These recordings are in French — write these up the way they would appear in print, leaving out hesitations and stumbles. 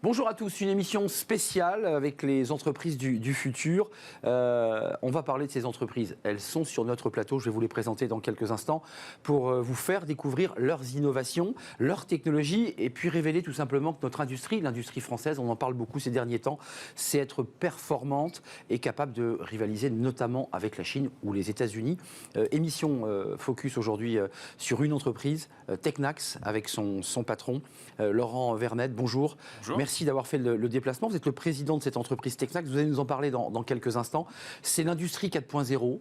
Bonjour à tous, une émission spéciale avec les entreprises du futur. On va parler de ces entreprises. Elles sont sur notre plateau, je vais vous les présenter dans quelques instants pour vous faire découvrir leurs innovations, leurs technologies et puis révéler tout simplement que notre industrie, l'industrie française, on en parle beaucoup ces derniers temps, c'est être performante et capable de rivaliser notamment avec la Chine ou les États-Unis. Émission focus aujourd'hui sur une entreprise, Tecnax, avec son patron, Laurent Vernet. Bonjour. Bonjour. Merci d'avoir fait le déplacement. Vous êtes le président de cette entreprise Tecnax. Vous allez nous en parler dans quelques instants. C'est l'industrie 4.0,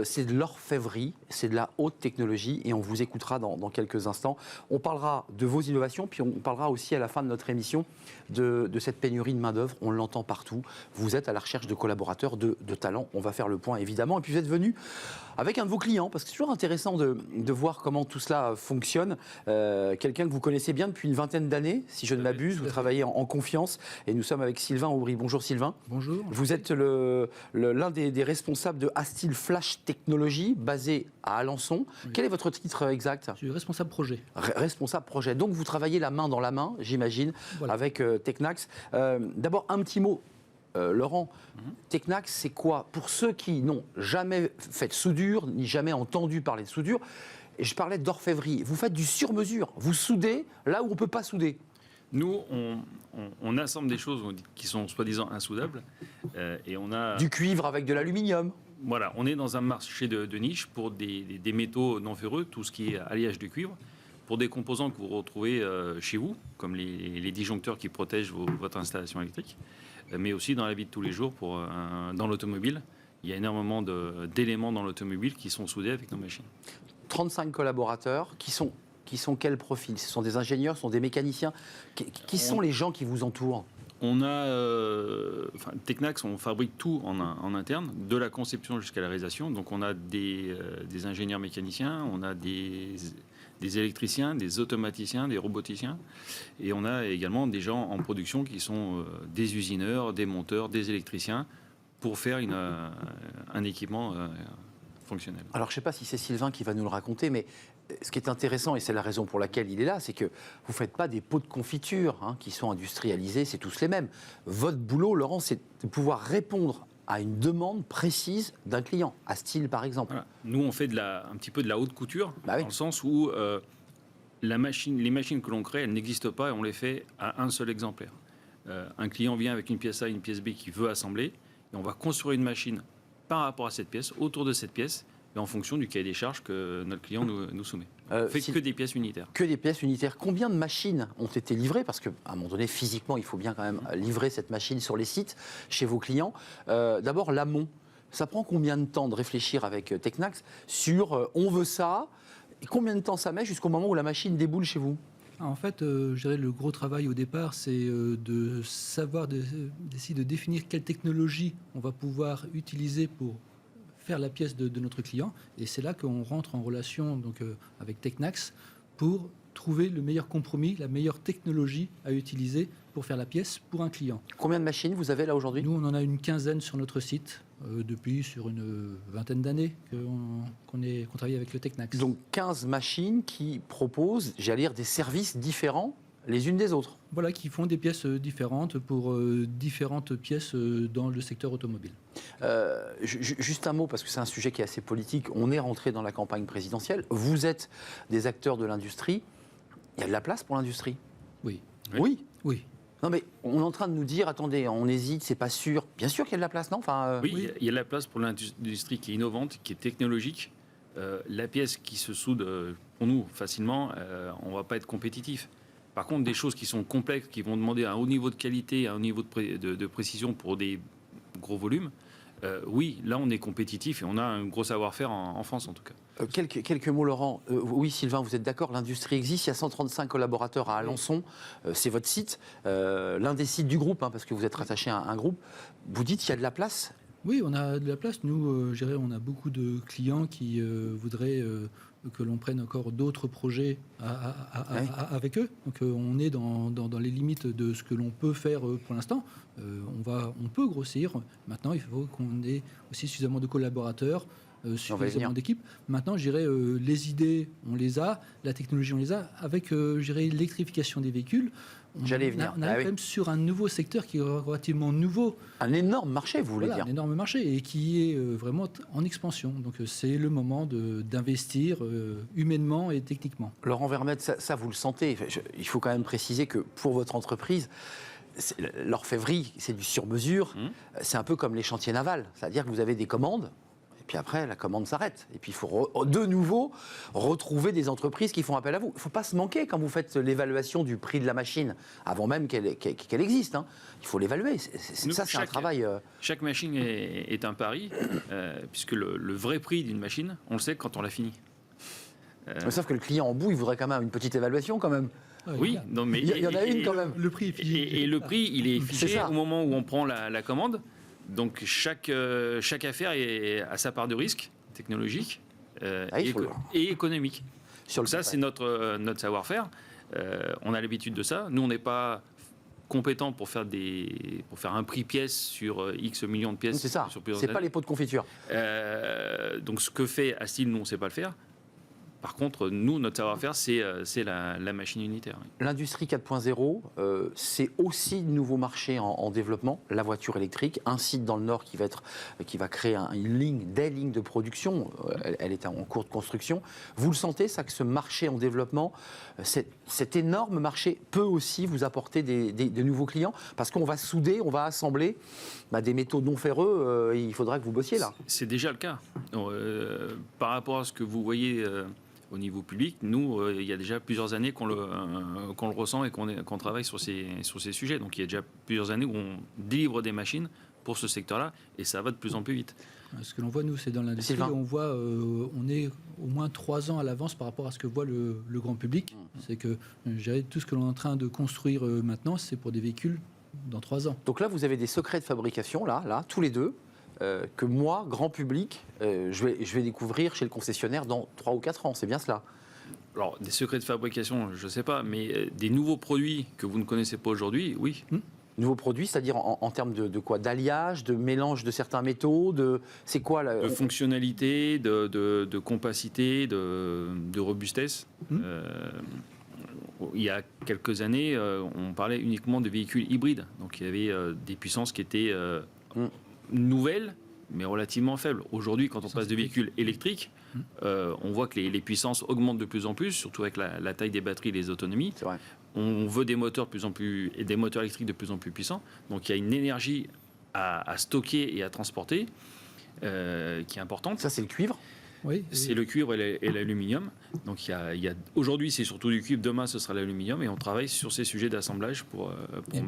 c'est de l'orfèvrerie, c'est de la haute technologie et on vous écoutera dans quelques instants. On parlera de vos innovations, puis on parlera aussi à la fin de notre émission de cette pénurie de main-d'œuvre. On l'entend partout. Vous êtes à la recherche de collaborateurs, de talents. On va faire le point évidemment. Et puis vous êtes venu avec un de vos clients, parce que c'est toujours intéressant de voir comment tout cela fonctionne. Quelqu'un que vous connaissez bien depuis une vingtaine d'années, si je ne m'abuse. Vous travaillez en confiance et nous sommes avec Sylvain Aubry. Bonjour Sylvain. Bonjour. Vous êtes l'un des responsables de Astil Flash Technologies, basé à Alençon. Oui. Quel est votre titre exact ? Je suis responsable projet. Responsable projet. Donc vous travaillez la main dans la main, j'imagine, voilà, avec Tecnax. D'abord un petit mot. Laurent, Tecnax, c'est quoi ? Pour ceux qui n'ont jamais fait de soudure, ni jamais entendu parler de soudure, et je parlais d'orfèvrerie, vous faites du sur-mesure, vous soudez là où on ne peut pas souder. Nous, on assemble des choses qui sont soi-disant insoudables, et on a... Du cuivre avec de l'aluminium. Voilà, on est dans un marché de niche pour des métaux non ferreux, tout ce qui est alliage du cuivre, pour des composants que vous retrouvez chez vous, comme les disjoncteurs qui protègent votre installation électrique, mais aussi dans la vie de tous les jours, dans l'automobile. Il y a énormément d'éléments dans l'automobile qui sont soudés avec nos machines. 35 collaborateurs qui sont quel profil ? Ce sont des ingénieurs, ce sont des mécaniciens ? Qui sont les gens qui vous entourent ? On a, Tecnax, on fabrique tout en interne, de la conception jusqu'à la réalisation. Donc on a des ingénieurs mécaniciens, on a des électriciens, des automaticiens, des roboticiens. Et on a également des gens en production qui sont des usineurs, des monteurs, des électriciens, pour faire un équipement fonctionnel. Alors je ne sais pas si c'est Sylvain qui va nous le raconter, mais ce qui est intéressant, et c'est la raison pour laquelle il est là, c'est que vous ne faites pas des pots de confiture qui sont industrialisés, c'est tous les mêmes. Votre boulot, Laurent, c'est de pouvoir répondre à une demande précise d'un client, Astil par exemple. Voilà. Nous, on fait un petit peu de la haute couture, oui. Dans le sens où les machines que l'on crée, elles n'existent pas et on les fait à un seul exemplaire. Un client vient avec une pièce A et une pièce B qu'il veut assembler, et on va construire une machine par rapport à cette pièce, autour de cette pièce, et en fonction du cahier des charges que notre client nous soumet. On ne fait que des pièces unitaires. Que des pièces unitaires. Combien de machines ont été livrées ? Parce qu'à un moment donné, physiquement, il faut bien quand même livrer cette machine sur les sites, chez vos clients. D'abord, l'amont. Ça prend combien de temps de réfléchir avec Tecnax sur on veut ça, et combien de temps ça met jusqu'au moment où la machine déboule chez vous ? En fait, je dirais le gros travail au départ, c'est de savoir, d'essayer de définir quelle technologie on va pouvoir utiliser pour faire la pièce de notre client. Et c'est là qu'on rentre en relation avec Tecnax pour trouver le meilleur compromis, la meilleure technologie à utiliser pour faire la pièce pour un client. Combien de machines vous avez là aujourd'hui ? Nous, on en a une quinzaine sur notre site, depuis sur une vingtaine d'années qu'on travaille avec le Tecnax. Donc 15 machines qui proposent, j'allais dire, des services différents les unes des autres. Voilà, qui font des pièces différentes pour différentes pièces dans le secteur automobile. Juste un mot, parce que c'est un sujet qui est assez politique. On est rentré dans la campagne présidentielle. Vous êtes des acteurs de l'industrie. Il y a de la place pour l'industrie ? Oui. Oui. Oui. Non mais on est en train de nous dire, attendez, on hésite, c'est pas sûr. Bien sûr qu'il y a de la place, non ? Oui, il y a de la place pour l'industrie qui est innovante, qui est technologique. La pièce qui se soude pour nous facilement, on ne va pas être compétitif. Par contre, des choses qui sont complexes, qui vont demander un haut niveau de qualité, un haut niveau de précision pour des gros volumes, oui, là on est compétitif et on a un gros savoir-faire en France en tout cas. Quelques mots, Laurent. Oui, Sylvain, vous êtes d'accord, l'industrie existe. Il y a 135 collaborateurs à Alençon. C'est votre site, l'un des sites du groupe, parce que vous êtes rattaché à un groupe. Vous dites qu'il y a de la place ? Oui, on a de la place. Nous, je dirais, on a beaucoup de clients qui voudraient que l'on prenne encore d'autres projets avec eux. Donc on est dans les limites de ce que l'on peut faire pour l'instant. On peut grossir. Maintenant, il faut qu'on ait aussi suffisamment de collaborateurs suffisamment d'équipes. Maintenant, je dirais, les idées, on les a, la technologie, on les a. Avec, je dirais, l'électrification des véhicules, J'allais y venir. on arrive quand même sur un nouveau secteur qui est relativement nouveau. Un énorme marché, vous voulez dire. Un énorme marché et qui est vraiment en expansion. Donc c'est le moment d'investir humainement et techniquement. Laurent Vermette, ça vous le sentez. Il faut quand même préciser que pour votre entreprise, l'orfèvrerie, c'est du sur-mesure. C'est un peu comme les chantiers navals. C'est-à-dire que vous avez des commandes. Et puis après, la commande s'arrête. Et puis il faut de nouveau retrouver des entreprises qui font appel à vous. Il ne faut pas se manquer quand vous faites l'évaluation du prix de la machine, avant même qu'elle existe. Hein. Il faut l'évaluer. C'est un travail... Chaque machine est un pari, puisque le vrai prix d'une machine, on le sait quand on l'a fini. Sauf que le client en bout, il voudrait quand même une petite évaluation quand même. Oui, non, mais il y en a une quand même. Le prix est figé. Et le prix, il est figé au moment où on prend la commande. Donc chaque affaire a sa part de risque technologique et économique. Donc ça, c'est notre savoir-faire. On a l'habitude de ça. Nous, on n'est pas compétent pour faire un prix pièce sur X millions de pièces. C'est ça. C'est pas les pots de confiture. Donc ce que fait Astil, nous, on ne sait pas le faire. Par contre, nous, notre savoir-faire, c'est la machine unitaire. L'industrie 4.0, c'est aussi de nouveaux marchés en développement. La voiture électrique, un site dans le Nord qui va créer des lignes de production. Elle est en cours de construction. Vous le sentez, ça, que ce marché en développement, cet énorme marché peut aussi vous apporter de nouveaux clients? Parce qu'on va souder, on va assembler des métaux non ferreux. Il faudra que vous bossiez là. C'est déjà le cas. Par rapport à ce que vous voyez... au niveau public, nous, il y a déjà plusieurs années qu'on le ressent et qu'on travaille sur ces sujets. Donc il y a déjà plusieurs années où on délivre des machines pour ce secteur-là et ça va de plus en plus vite. Ce que l'on voit, nous, c'est dans l'industrie, on est au moins 3 ans à l'avance par rapport à ce que voit le grand public. C'est que tout ce que l'on est en train de construire maintenant, c'est pour des véhicules dans 3 ans. Donc là, vous avez des secrets de fabrication, là, tous les deux. Que moi, grand public, je vais découvrir chez le concessionnaire dans 3 ou 4 ans. C'est bien cela? Alors, des secrets de fabrication, je ne sais pas, mais des nouveaux produits que vous ne connaissez pas aujourd'hui, oui. Nouveaux produits, c'est-à-dire en termes de quoi? D'alliage, de mélange de certains métaux, c'est quoi de fonctionnalité, de compacité, de robustesse. Il y a quelques années, on parlait uniquement de véhicules hybrides. Donc, il y avait des puissances qui étaient... nouvelles, mais relativement faibles. Aujourd'hui, quand on passe de véhicules électriques, on voit que les puissances augmentent de plus en plus, surtout avec la taille des batteries et les autonomies. C'est vrai. On veut des moteurs et des moteurs électriques de plus en plus puissants. Donc il y a une énergie à stocker et à transporter qui est importante. Ça, c'est le cuivre. Oui, c'est le cuivre et l'aluminium. Donc aujourd'hui, c'est surtout du cuivre. Demain, ce sera l'aluminium. Et on travaille sur ces sujets d'assemblage pour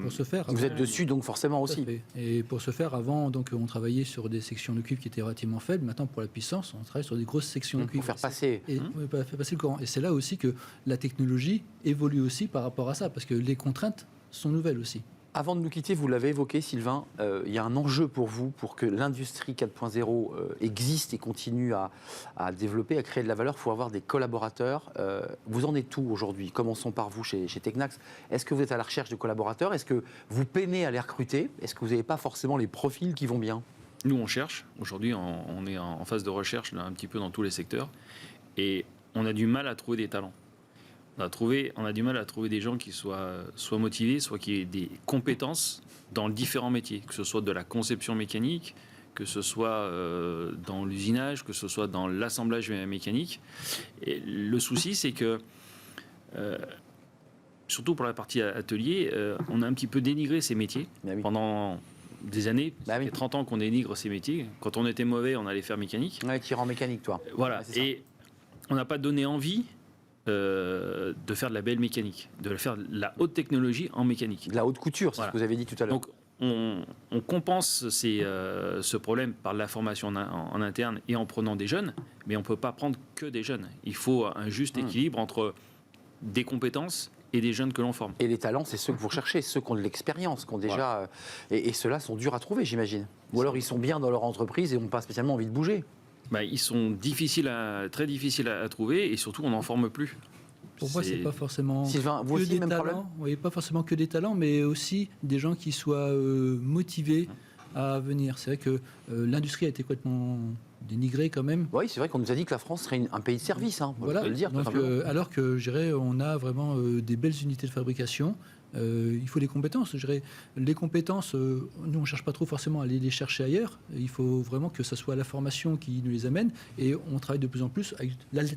ce faire. Vous êtes dessus, donc forcément aussi. Et pour ce faire, avant, donc, on travaillait sur des sections de cuivre qui étaient relativement faibles. Maintenant, pour la puissance, on travaille sur des grosses sections de cuivre. Pour faire passer. Faire passer le courant. Et c'est là aussi que la technologie évolue aussi par rapport à ça, parce que les contraintes sont nouvelles aussi. Avant de nous quitter, vous l'avez évoqué, Sylvain, il y a un enjeu pour vous, pour que l'industrie 4.0 existe et continue à développer, à créer de la valeur. Il faut avoir des collaborateurs. Vous en êtes où aujourd'hui? Commençons par vous chez Tecnax. Est-ce que vous êtes à la recherche de collaborateurs? Est-ce que vous peinez à les recruter? Est-ce que vous n'avez pas forcément les profils qui vont bien? Nous, on cherche. Aujourd'hui, on est en phase de recherche là, un petit peu dans tous les secteurs. Et on a du mal à trouver des talents. On a du mal à trouver des gens qui soient motivés, soit qui aient des compétences dans différents métiers, que ce soit de la conception mécanique, que ce soit dans l'usinage, que ce soit dans l'assemblage mécanique. Et le souci, c'est que, surtout pour la partie atelier, on a un petit peu dénigré ces métiers pendant des années. Ça fait 30 ans qu'on dénigre ces métiers. Quand on était mauvais, on allait faire mécanique. Ouais, tirant mécanique, toi. Voilà. Et on n'a pas donné envie de faire de la belle mécanique, de faire de la haute technologie en mécanique. De la haute couture, c'est ce que vous avez dit tout à l'heure. Donc, on compense ce problème par la formation en interne et en prenant des jeunes, mais on ne peut pas prendre que des jeunes. Il faut un juste équilibre entre des compétences et des jeunes que l'on forme. Et les talents, c'est ceux que vous recherchez, ceux qui ont de l'expérience, qui ont déjà... Et ceux-là sont durs à trouver, j'imagine. Ou alors ils sont bien dans leur entreprise et n'ont pas spécialement envie de bouger. Ils sont très difficiles à trouver et surtout on n'en forme plus. Pour moi, c'est pas forcément Sylvain, vous aussi, même talents. Oui, pas forcément que des talents, mais aussi des gens qui soient motivés à venir. C'est vrai que l'industrie a été complètement dénigré quand même. Oui, c'est vrai qu'on nous a dit que la France serait un pays de service, hein, on Voilà. peut le dire. tout Donc, simplement. alors que, je dirais, on a vraiment des belles unités de fabrication. Il faut des compétences. Je dirais, les compétences, nous, on ne cherche pas trop forcément à aller les chercher ailleurs. Il faut vraiment que ce soit la formation qui nous les amène. Et on travaille de plus en plus avec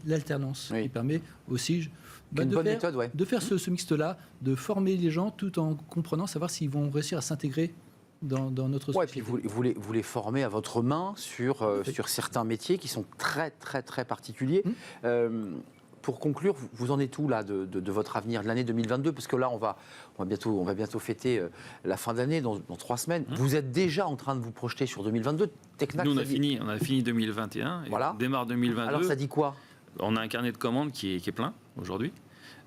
l'alternance, Oui. qui permet aussi Une bonne méthode, ouais. de faire ce mixte-là, de former les gens tout en comprenant, savoir s'ils vont réussir à s'intégrer dans notre Ouais, société. puis vous les formez à votre main sur certains métiers qui sont très, très, très particuliers. Pour conclure, vous en êtes où là de votre avenir, de l'année 2022 ? Parce que là, on va bientôt fêter la fin d'année dans 3 semaines. Vous êtes déjà en train de vous projeter sur 2022. Technac, Nous, on a fini 2021 et Voilà. on démarre 2022. Alors ça dit quoi ? On a un carnet de commandes qui est plein aujourd'hui.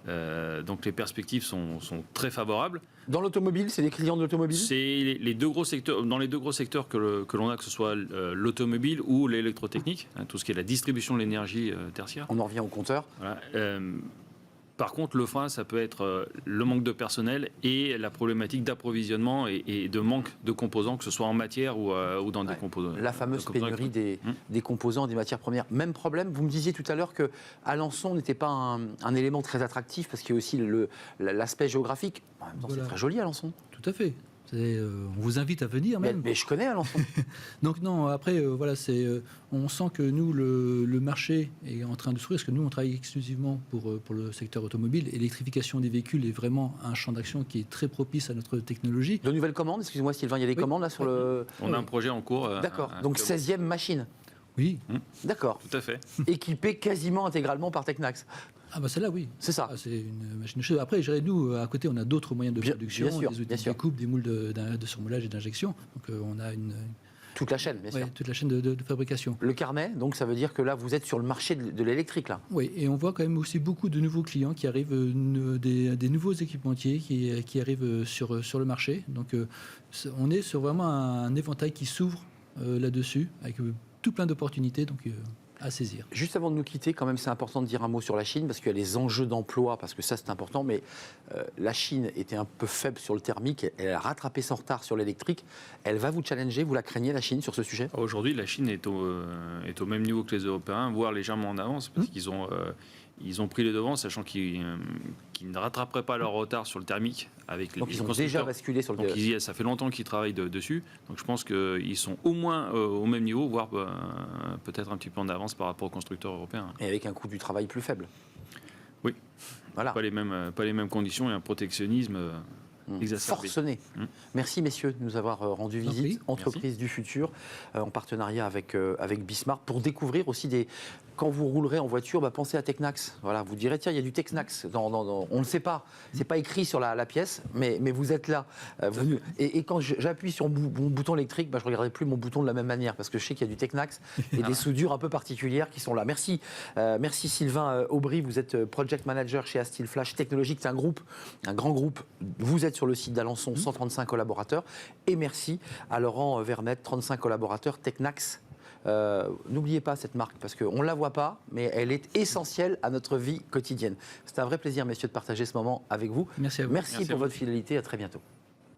Donc les perspectives sont très favorables. Dans l'automobile, c'est les clients de l'automobile ? C'est les deux gros secteurs, dans les deux gros secteurs que l'on a, que ce soit l'automobile ou l'électrotechnique, tout ce qui est la distribution de l'énergie tertiaire. On en revient au compteur. Voilà. Par contre, le frein, ça peut être le manque de personnel et la problématique d'approvisionnement et de manque de composants, que ce soit en matière ou dans des composants. La fameuse pénurie des composants, des matières premières. Même problème, vous me disiez tout à l'heure que Alençon n'était pas un élément très attractif parce qu'il y a aussi l'aspect géographique. En même temps, Voilà. c'est très joli Alençon. Tout à fait. On vous invite à venir même. Mais je connais Alençon. Donc non, après, voilà, on sent que nous, le marché est en train de s'ouvrir, parce que nous, on travaille exclusivement pour le secteur automobile. L'électrification des véhicules est vraiment un champ d'action qui est très propice à notre technologie. De nouvelles commandes, excusez-moi Sylvain, il y a des commandes là sur le... On a un projet en cours. D'accord, donc 16e machine. Oui. D'accord. Tout à fait. Équipée quasiment intégralement par Technax. Ah bah celle-là, oui. C'est ça. Ah, c'est une machine de cheveux. Après, je dirais, nous, à côté, on a d'autres moyens de production, bien sûr, des outils bien de sûr. découpe, des moules de surmoulage et d'injection. Donc on a Toute la chaîne, bien sûr. toute la chaîne de fabrication. Le carnet, donc ça veut dire que là, vous êtes sur le marché de l'électrique, là. Oui, et on voit quand même aussi beaucoup de nouveaux clients qui arrivent, des nouveaux équipementiers qui arrivent sur le marché. Donc on est sur vraiment un éventail qui s'ouvre là-dessus, avec tout plein d'opportunités donc, à saisir. Juste avant de nous quitter, quand même, c'est important de dire un mot sur la Chine, parce qu'il y a les enjeux d'emploi, parce que ça, c'est important, mais la Chine était un peu faible sur le thermique, elle a rattrapé son retard sur l'électrique. Elle va vous challenger, vous la craignez, la Chine, sur ce sujet ? Aujourd'hui, la Chine est au même niveau que les Européens, voire légèrement en avance, parce qu'ils ont pris les devants, sachant qu'ils ne rattraperaient pas leur retard sur le thermique avec les Donc ils ont constructeurs. déjà basculé sur le Donc ça fait longtemps qu'ils travaillent dessus. Donc je pense qu'ils sont au moins au même niveau, voire peut-être un petit peu en avance par rapport aux constructeurs européens. Et avec un coût du travail plus faible. Oui. Voilà. Pas les mêmes conditions et un protectionnisme exacerbé. Forcené. Merci messieurs de nous avoir rendu visite. Entreprise du futur, en partenariat avec Bismarck, pour découvrir aussi quand vous roulerez en voiture, pensez à Technax. Voilà, vous direz tiens, il y a du Technax. On ne sait pas, c'est pas écrit sur la pièce, mais vous êtes là. Et quand j'appuie sur mon bouton électrique, je ne regarderai plus mon bouton de la même manière parce que je sais qu'il y a du Technax et des soudures un peu particulières qui sont là. Merci, merci Sylvain Aubry. Vous êtes project manager chez Astil Flash Technologies. C'est un grand groupe. Vous êtes sur le site d'Alençon, 135 collaborateurs. Et merci à Laurent Vernet, 35 collaborateurs, Technax. N'oubliez pas cette marque parce qu'on ne la voit pas, mais elle est essentielle à notre vie quotidienne. C'est un vrai plaisir, messieurs, de partager ce moment avec vous. Merci à vous. Merci pour votre fidélité. À très bientôt.